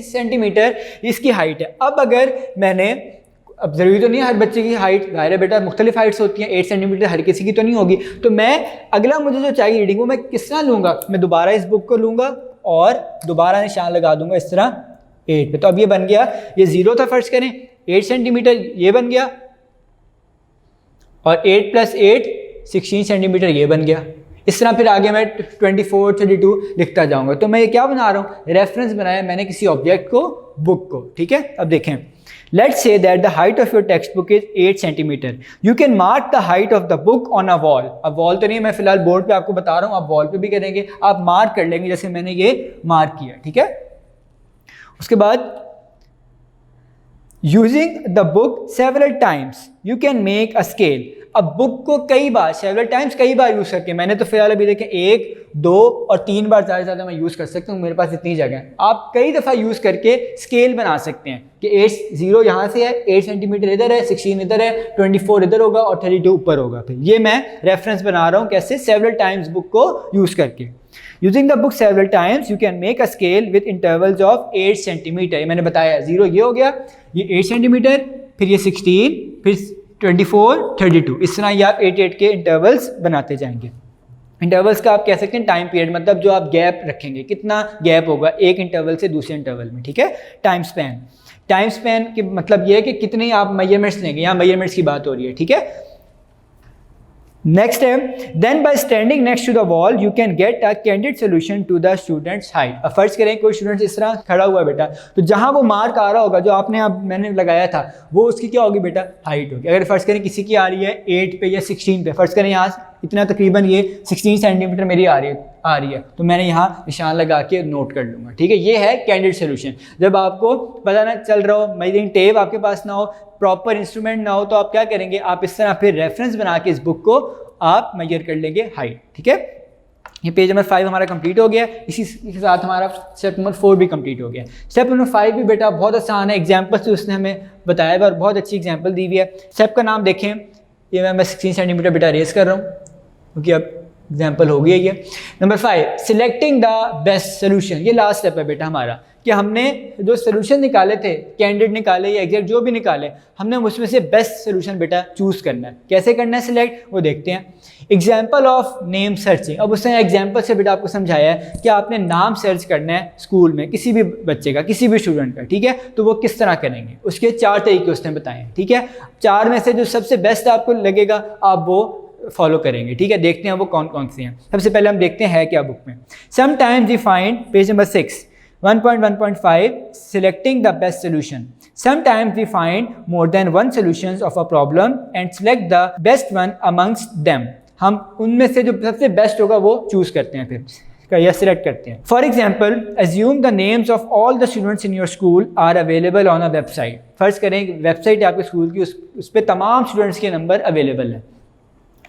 सेंटीमीटर इसकी हाइट है। अब अगर मैंने, अब ज़रूरी तो नहीं है हर बच्चे की हाइट, ज़ाहिर है बेटा मुख्तलिफ हाइट्स होती हैं, 8 सेंटीमीटर हर किसी की तो नहीं होगी, तो मैं अगला मुझे जो चाहिए रीडिंग वो मैं किस तरह लूँगा, मैं दोबारा इस बुक को लूँगा और दोबारा निशान लगा दूँगा इस तरह 8 पे। तो अब ये बन गया, ये 0 था फर्ज करें, 8 सेंटीमीटर ये बन गया, और 8 + 8 16 सेंटीमीटर ये बन गया। इस तरह फिर आगे मैं 24, 32 लिखता जाऊंगा। तो मैं ये क्या बना रहा हूँ, रेफरेंस बनाया मैंने किसी ऑब्जेक्ट को, बुक को, ठीक है। अब देखें, let's say that the height of your text book is 8 centimetre, you can mark the height of the book on a wall. अब वॉल तो नहीं है, मैं फिलहाल बोर्ड पे आपको बता रहा हूँ, आप वॉल पे भी करेंगे, आप मार्क कर लेंगे जैसे मैंने ये मार्क किया, ठीक है। उसके बाद using the book several times you can make a scale. अब बुक को कई बार, सेवरल टाइम्स, कई बार यूज़ करके, मैंने तो फिलहाल अभी देखें 1, 2 और 3 बार ज़्यादा से ज़्यादा मैं यूज़ कर सकता हूँ, मेरे पास इतनी जगह है। आप कई दफ़ा यूज़ करके स्केल बना सकते हैं कि 0 यहाँ से है, 8 सेंटीमीटर इधर है, 16 इधर है, 24 इधर होगा और 32 ऊपर होगा। फिर ये मैं रेफरेंस बना रहा हूँ कैसे, सेवरल टाइम्स बुक को यूज़ करके। Using the book several times you can make a scale with intervals of 8 centimetre. ये मैंने बताया, 0 ये हो गया, ये 8 सेंटीमीटर, फिर ये 16, फिर 24, 32, इस तरह ये आप 8 के इंटरवल्स बनाते जाएंगे। इंटरवल्स का आप कह सकते हैं टाइम पीरियड, मतलब जो आप गैप रखेंगे, कितना गैप होगा एक इंटरवल से दूसरे इंटरवल में, ठीक है। टाइम स्पैन, टाइम स्पैन के मतलब ये है कि कितने आप मेजरमेंट्स लेंगे, यहाँ मेजरमेंट्स की बात हो रही है, ठीक है। नेक्स्ट है, then by standing next to the wall you can get a candid solution to the students height. अब फर्ज करें कोई स्टूडेंट इस तरह खड़ा हुआ है बेटा, तो जहां वो मार्क आ रहा होगा जो आपने अब मैंने लगाया था, वो उसकी क्या होगी बेटा, हाइट होगी। अगर फर्ज करें किसी की आ रही है 8 पे या 16 पे, फर्ज करें यहाँ इतना तकरीबन ये 16 सेंटीमीटर मेरी आ रही है, तो मैंने यहाँ निशान लगा के नोट कर लूँगा, ठीक है। ये है कैंडिड सोल्यूशन। जब आपको पता ना चल रहा हो, मेजरिंग टेप आपके पास ना हो, प्रॉपर इंस्ट्रूमेंट ना हो, तो आप क्या करेंगे, आप इस तरह फिर रेफरेंस बना के इस बुक को आप मेजर कर लेंगे हाइट, ठीक है। ये पेज नंबर 5 हमारा कंप्लीट हो गया, इसी के साथ हमारा स्टेप नंबर 4 भी कंप्लीट हो गया। स्टेप नंबर 5 भी बेटा बहुत आसान है, एग्जाम्पल से उसने हमें बताया हुआ और बहुत अच्छी एग्जाम्पल दी हुई है। स्टेप का नाम देखें, ये मैं 16 सेंटीमीटर बेटा रेस कर रहा हूँ क्योंकि अब एग्जाम्पल हो गया ये। Number 5, selecting the best solution. ये लास्ट स्टेप है बेटा हमारा, कि हमने जो सोल्यूशन निकाले थे, कैंडिडेट निकाले या एग्जैक्ट जो भी निकाले, हमने उसमें से बेस्ट सोल्यूशन बेटा चूज़ करना है। कैसे करना है सिलेक्ट, वो देखते हैं। एग्जाम्पल ऑफ नेम सर्चिंग, अब उसने एग्जाम्पल से बेटा आपको समझाया है कि आपने नाम सर्च करना है स्कूल में किसी भी बच्चे का, किसी भी स्टूडेंट का, ठीक है। तो वो किस तरह करेंगे, उसके 4 तरीके उसने बताए, ठीक है। 4 में से जो सबसे बेस्ट आपको लगेगा आप वो फॉलो करेंगे, ठीक है। देखते हैं वो कौन कौन से हैं। सबसे पहले हम देखते हैं क्या बुक में। Sometimes we find, page number 6, 1.1.5, selecting the best solution. Sometimes we find more than one solutions of a problem and select the best one amongst them. हम उनमें से जो सबसे बेस्ट होगा वो चूज करते हैं फिर या सिलेक्ट करते हैं। For example, assume the names of all the students in your school are available on a website. फर्ज करें वेबसाइट आपके स्कूल की, उस पर तमाम स्टूडेंट्स के नंबर अवेलेबल है।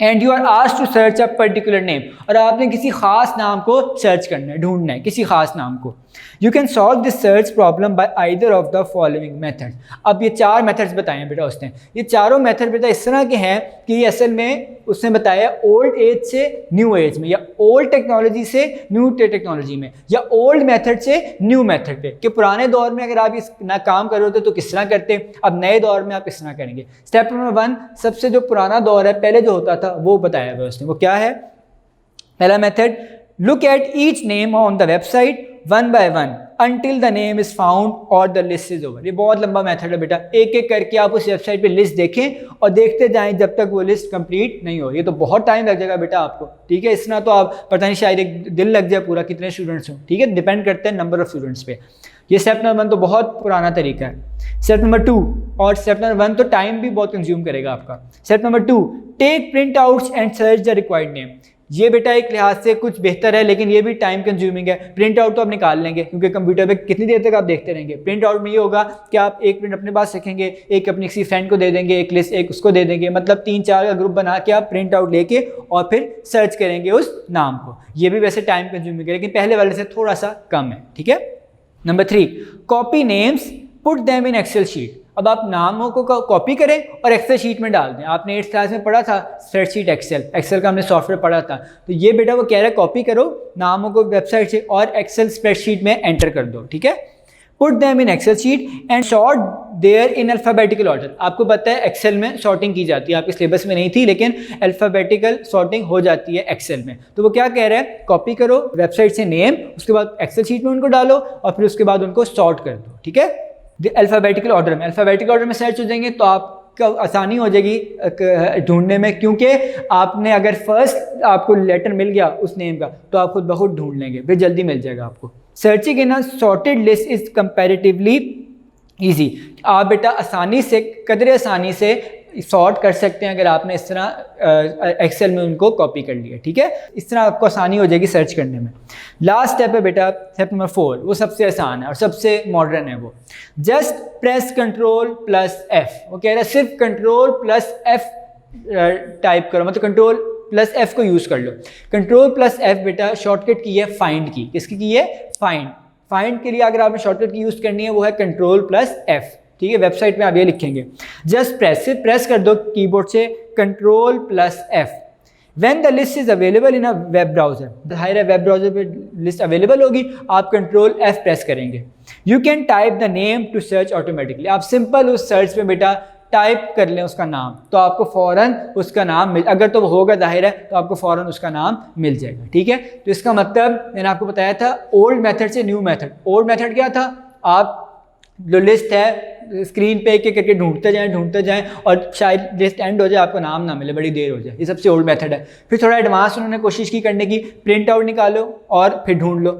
And you are asked to search a particular name, और आपने किसी खास नाम को सर्च करना है, ढूंढना है किसी खास नाम को। You can solve this search problem bye either of the following method. अब ये 4 मेथड्स बताए बेटा उसने, ये चारों मेथड बेटा इस तरह के हैं कि ये असल में उसने बताया ओल्ड एज से न्यू एज में, या ओल्ड टेक्नोलॉजी से न्यू टेक्नोलॉजी में, या ओल्ड मेथड से न्यू मेथड पे, कि पुराने दौर में अगर आप इस ना काम कर रहे होते तो किस तरह करते, अब नए दौर में आप किस तरह करेंगे। स्टेप नंबर 1, सबसे जो पुराना दौर है, पहले जो होता था वो बताया हुआ उसने। वो क्या है, पहला method, look at each name on the website one by one until the name is found और the list is over। ये बहुत लंबा मेथड है बेटा, एक एक करके आप उस वेबसाइट पे लिस्ट देखें और देखते जाएं जब तक वो लिस्ट कंप्लीट नहीं हो। ये तो बहुत टाइम लग जाएगा बेटा आपको, ठीक है। इतना तो आप पता नहीं, शायद एक दिन लग जाए पूरा, कितने स्टूडेंट्स हो, ठीक है, डिपेंड करते हैं नंबर ऑफ स्टूडेंट्स पे। ये स्टेप नंबर 1 तो बहुत पुराना तरीका है। स्टेप नंबर 2, और स्टेप नंबर 1 तो टाइम भी बहुत कंज्यूम करेगा आपका। Step number 2, take print outs and search the required name. ये बेटा एक लिहाज से कुछ बेहतर है, लेकिन ये भी टाइम कंज्यूमिंग है। प्रिंट आउट तो आप निकाल लेंगे क्योंकि कंप्यूटर पे कितनी देर तक आप देखते रहेंगे। प्रिंट आउट में ये होगा कि आप एक प्रिंट अपने पास रखेंगे, एक अपने किसी फ्रेंड को दे देंगे, एक लिस्ट एक उसको दे देंगे, मतलब 3-4 का ग्रुप बना के आप प्रिंट आउट लेके और फिर सर्च करेंगे उस नाम को। ये भी वैसे टाइम कंज्यूमिंग है, लेकिन पहले वाले से थोड़ा सा कम है, ठीक है। Number 3, copy names, put them in Excel sheet. अब आप नामों को कॉपी करें और एक्सेल शीट में डाल दें। आपने 8th क्लास में पढ़ा था स्प्रेडशीट, एक्सेल का हमने सॉफ्टवेयर पढ़ा था। तो ये बेटा वो कह रहा है कॉपी करो नामों को वेबसाइट से और एक्सेल स्प्रेडशीट में एंटर कर दो, ठीक है। Put them in Excel sheet and sort their in alphabetical order. आपको पता है एक्सेल में सॉर्टिंग की जाती है, आपके सिलेबस में नहीं थी, लेकिन अल्फ़ाबेटिकल सॉर्टिंग हो जाती है एक्सेल में। तो वो क्या कह रहा है, कॉपी करो वेबसाइट से नेम, उसके बाद एक्सेल शीट में उनको डालो और फिर उसके बाद उनको सॉर्ट कर दो, ठीक है। अल्फ़ाबेटिकल ऑर्डर में, अल्फ़ाबेटिकल ऑर्डर में सर्च हो जाएंगे तो आपको आसानी हो जाएगी ढूंढने में, क्योंकि आपने अगर फर्स्ट आपको लेटर मिल गया उस नेम का तो आप खुद ब खुद ढूंढ लेंगे, फिर जल्दी मिल जाएगा आपको। Searching in a sorted list is comparatively easy. आप बेटा आसानी से, कदरे आसानी से सॉर्ट कर सकते हैं अगर आपने इस तरह एक्सेल में उनको कॉपी कर लिया, ठीक है। इस तरह आपको आसानी हो जाएगी सर्च करने में। लास्ट स्टेप है बेटा स्टेप नंबर 4, वो सबसे आसान है और सबसे मॉडर्न है। वो जस्ट प्रेस Ctrl+F। वो कह रहा है सिर्फ Ctrl+F टाइप करो, मतलब Ctrl+F को यूज़ कर लो। Ctrl+F बेटा शॉर्टकट की है फाइंड की, किसकी की है? फाइंड के लिए अगर आपने शॉर्टकट की यूज़ करनी है वो है Ctrl+F, ठीक है। वेबसाइट में आप ये लिखेंगे, जस्ट प्रेस कर दो कीबोर्ड से Ctrl+F। When the list is available in a web browser, जाहिर है वेब ब्राउज़र पे लिस्ट अवेलेबल होगी, आप Ctrl+F प्रेस करेंगे। You can type the name to search automatically, आप सिंपल उस सर्च में बेटा टाइप कर लें उसका नाम, तो आपको फ़ौरन उसका नाम मिल, अगर तो वो होगा जाहिर है तो आपको फ़ौरन उसका नाम मिल जाएगा, ठीक है। तो इसका मतलब मैंने आपको बताया था ओल्ड मेथड से न्यू मेथड। ओल्ड मेथड क्या था? आप जो लिस्ट है स्क्रीन पे एक एक करके ढूंढते जाएं और शायद लिस्ट एंड हो जाए, आपको नाम ना मिले, बड़ी देर हो जाए, ये सबसे ओल्ड मेथड है। फिर थोड़ा एडवांस उन्होंने कोशिश की करने की, प्रिंट आउट निकालो और फिर ढूंढ लो।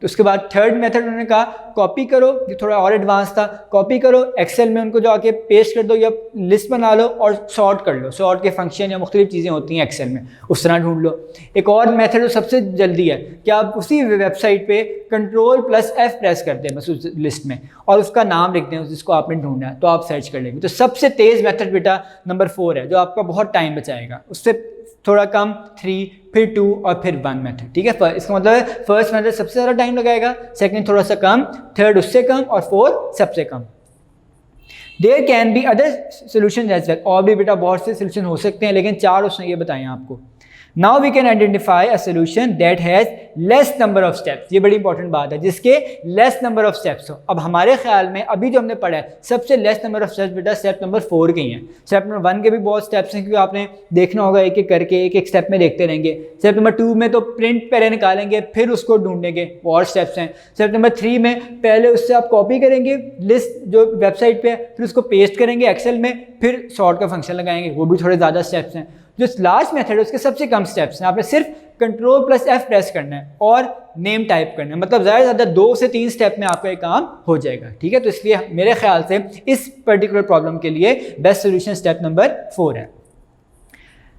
तो उसके बाद थर्ड मेथड उन्होंने कहा कॉपी करो, ये थोड़ा और एडवांस था, कॉपी करो एक्सेल में उनको जाके पेस्ट कर दो या लिस्ट बना लो और सॉर्ट कर लो, सॉर्ट के फंक्शन या मुख्तलिफ चीज़ें होती हैं एक्सेल में, उस तरह ढूंढ लो। एक और मेथड जो सबसे जल्दी है कि आप उसी वेबसाइट पे Ctrl+F प्रेस कर दें बस उस लिस्ट में और उसका नाम लिख दें जिसको आपने ढूंढना है, तो आप सर्च कर लेंगे। तो सबसे तेज़ मेथड बेटा नंबर 4 है, जो आपका बहुत टाइम बचाएगा। उससे थोड़ा कम 3, फिर 2 और फिर 1 मेथड, ठीक है। इसका मतलब है फर्स्ट मेथड सबसे ज़्यादा टाइम लगाएगा, सेकंड थोड़ा सा कम, थर्ड उससे कम और फोर्थ सबसे कम। There can be other solution as well, और भी बेटा बहुत से सोल्यूशन हो सकते हैं, लेकिन 4 उसने ये बताए आपको। Now we can identify a solution that has less number of steps, ये बड़ी इंपॉर्टेंट बात है, जिसके लेस नंबर ऑफ स्टेप्स हो। अब हमारे ख्याल में अभी जो हमने पढ़ा है सबसे लेस नंबर ऑफ स्टेप्स बेटा स्टेप नंबर 4 के ही हैं। स्टेप नंबर 1 के भी बहुत स्टेप्स हैं, क्योंकि आपने देखना होगा एक एक करके एक एक स्टेप में देखते रहेंगे। स्टेप नंबर 2 में तो प्रिंट पहले निकालेंगे फिर उसको ढूंढेंगे, वो और स्टेप्स हैं। स्टेप नंबर 3 में पहले उससे आप कॉपी करेंगे लिस्ट जो वेबसाइट पे, फिर उसको पेस्ट करेंगे एक्सेल में, फिर सॉर्ट का फंक्शन लगाएंगे, वो भी थोड़े ज़्यादा स्टेप्स हैं। जो लास्ट मेथड है उसके सबसे कम स्टेप्स हैं, आपने सिर्फ Ctrl+F प्रेस करना है और नेम टाइप करना है, मतलब ज़्यादा से ज़्यादा 2 से 3 स्टेप में आपका ये काम हो जाएगा, ठीक है। तो इसलिए मेरे ख्याल से इस पर्टिकुलर प्रॉब्लम के लिए बेस्ट सोल्यूशन स्टेप नंबर 4 है।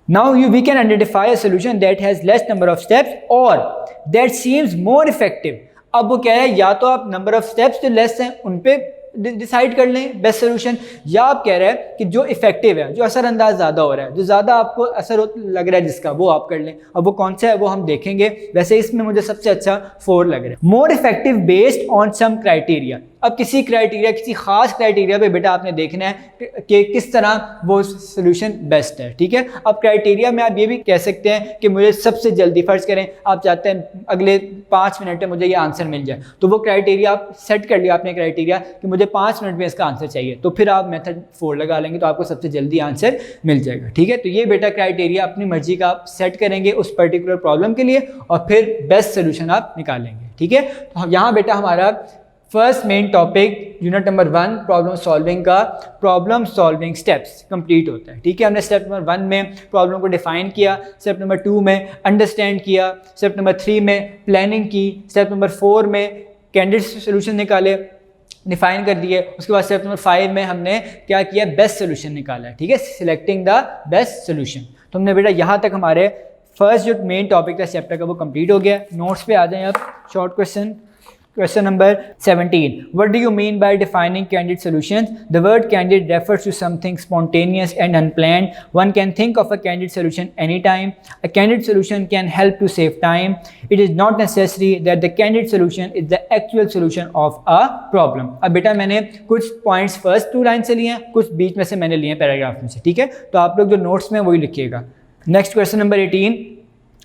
Now we can identify a solution that has less number of steps और दैट सीम्स मोर इफेक्टिव। अब वो क्या है, या तो आप नंबर ऑफ स्टेप्स जो लेस हैं उन पे डिसाइड कर लें बेस्ट सोल्यूशन, या आप कह रहे हैं कि जो इफेक्टिव है, जो असरअंदाज ज़्यादा हो रहा है, जो ज़्यादा आपको असर लग रहा है जिसका, वो आप कर लें। अब वो कौन सा है वो हम देखेंगे, वैसे इसमें मुझे सबसे अच्छा 4 लग रहा है। More effective based on some criteria, अब किसी क्राइटेरिया, किसी खास क्राइटेरिया पे बेटा आपने देखना है कि किस तरह वो सोल्यूशन बेस्ट है, ठीक है। अब क्राइटेरिया में आप ये भी कह सकते हैं कि मुझे सबसे जल्दी, फर्ज करें आप चाहते हैं अगले 5 मिनट में मुझे ये आंसर मिल जाए, तो वो क्राइटेरिया आप सेट कर लिया आपने क्राइटेरिया कि मुझे 5 मिनट में इसका आंसर चाहिए, तो फिर आप मेथड 4 लगा लेंगे तो आपको सबसे जल्दी आंसर मिल जाएगा, ठीक है। तो ये बेटा क्राइटेरिया अपनी मर्जी का आप सेट करेंगे उस पर्टिकुलर प्रॉब्लम के लिए और फिर बेस्ट सोल्यूशन आप निकालेंगे, ठीक है। तो यहाँ बेटा हमारा first main topic unit number 1 problem solving का प्रॉब्लम सॉल्विंग स्टेप्स कंप्लीट होता है, ठीक है। हमने स्टेप नंबर 1 में प्रॉब्लम को डिफाइन किया, स्टेप नंबर 2 में अंडरस्टैंड किया, स्टेप नंबर 3 में प्लानिंग की, स्टेप नंबर 4 में कैंडिडेट सोल्यूशन निकाले, डिफाइन कर दिए। उसके बाद स्टेप नंबर 5 में हमने क्या किया, बेस्ट सोल्यूशन निकाला है, ठीक है, सिलेक्टिंग द बेस्ट सोल्यूशन। तो हमने बेटा यहाँ तक हमारे फर्स्ट जो मेन टॉपिक था चैप्टर का वो कंप्लीट हो गया। नोट्स पे आ जाएं आप। Short question, Question number 17. What do you mean by defining candid solutions? The word candid refers to something spontaneous and unplanned. One can think of a candid solution anytime. A candid solution can help to save time. It is not necessary that the candid solution is the actual solution of a problem. अब बेटा मैंने कुछ points first 2 line से लिए हैं, कुछ बीच में से मैंने लिए हैं पैराग्राफ में से, ठीक है। तो आप लोग जो नोट्स में वही लिखिएगा। Next question number 18.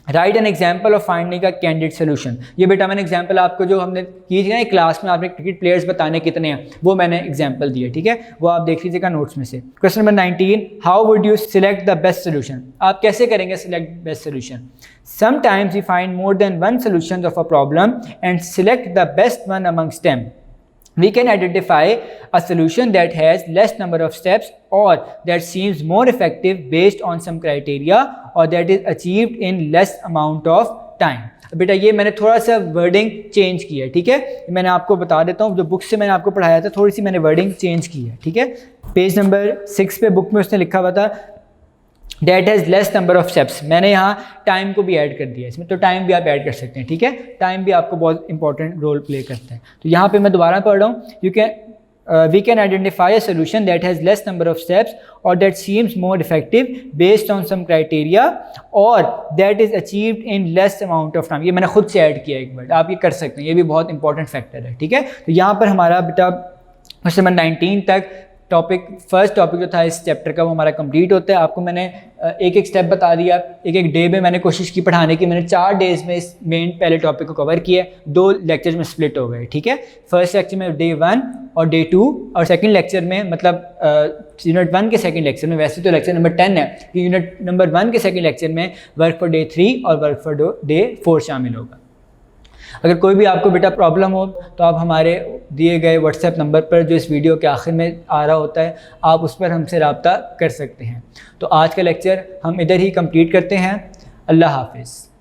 Right an example of finding का कैंडिड सोल्यूशन। ये बेटा मैंने एग्जाम्पल आपको जो हमने की थी ना क्लास में, आपने क्रिकेट प्लेयर्स बताने कितने हैं, वो मैंने एग्जाम्पल दिए, ठीक है, वो आप देख लीजिएगा नोट्स में से। Question number 19. How would you select the best solution? आप कैसे करेंगे select best solution? Sometimes we find more than one solution of a problem and select the best one amongst them. We can identify a solution that has less number of steps or that seems more effective based on some criteria or that is achieved in less amount of time. बेटा ये मैंने थोड़ा सा wording change की है, ठीक है, मैंने आपको बता देता हूँ, जो बुक से मैंने आपको पढ़ाया था थोड़ी सी मैंने वर्डिंग चेंज की है, ठीक है। पेज नंबर 6 पे बुक में उसने लिखा हुआ था that has less number of steps, मैंने यहाँ टाइम को भी ऐड कर दिया इसमें, तो टाइम भी आप ऐड कर सकते हैं, ठीक है। टाइम भी आपको बहुत इंपॉर्टेंट रोल प्ले करता है। तो यहाँ पे मैं दोबारा पढ़ रहा हूँ, you can we can identify a solution that has less number of steps or that seems more effective based on some criteria or that is achieved in less amount of time। ये मैंने खुद से add किया एक word, आप ये कर सकते हैं, ये भी बहुत इंपॉर्टेंट फैक्टर है, ठीक है। तो यहाँ पर हमारा बेटा क्वेश्चन नंबर 19 तक फर्स्ट टॉपिक जो था इस चैप्टर का वो हमारा कंप्लीट होता है। आपको मैंने एक एक स्टेप बता दिया, एक एक डे में मैंने कोशिश की पढ़ाने की। मैंने 4 डेज़ में इस मेन पहले टॉपिक को कवर किया, 2 लेक्चर्स में स्प्लिट हो गए, ठीक है। फर्स्ट लेक्चर में डे 1 और डे 2 और सेकंड लेक्चर में मतलब यूनिट 1 के सेकंड लेक्चर में, वैसे तो लेक्चर नंबर 10 है, यूनिट नंबर 1 के सेकंड लेक्चर में वर्क फॉर डे 3 और वर्क फॉर डे 4 शामिल होगा। अगर कोई भी आपको बेटा प्रॉब्लम हो तो आप हमारे दिए गए व्हाट्सएप नंबर पर जो इस वीडियो के आखिर में आ रहा होता है, आप उस पर हमसे रब्ता कर सकते हैं। तो आज का लेक्चर हम इधर ही कंप्लीट करते हैं। अल्लाह हाफिज़।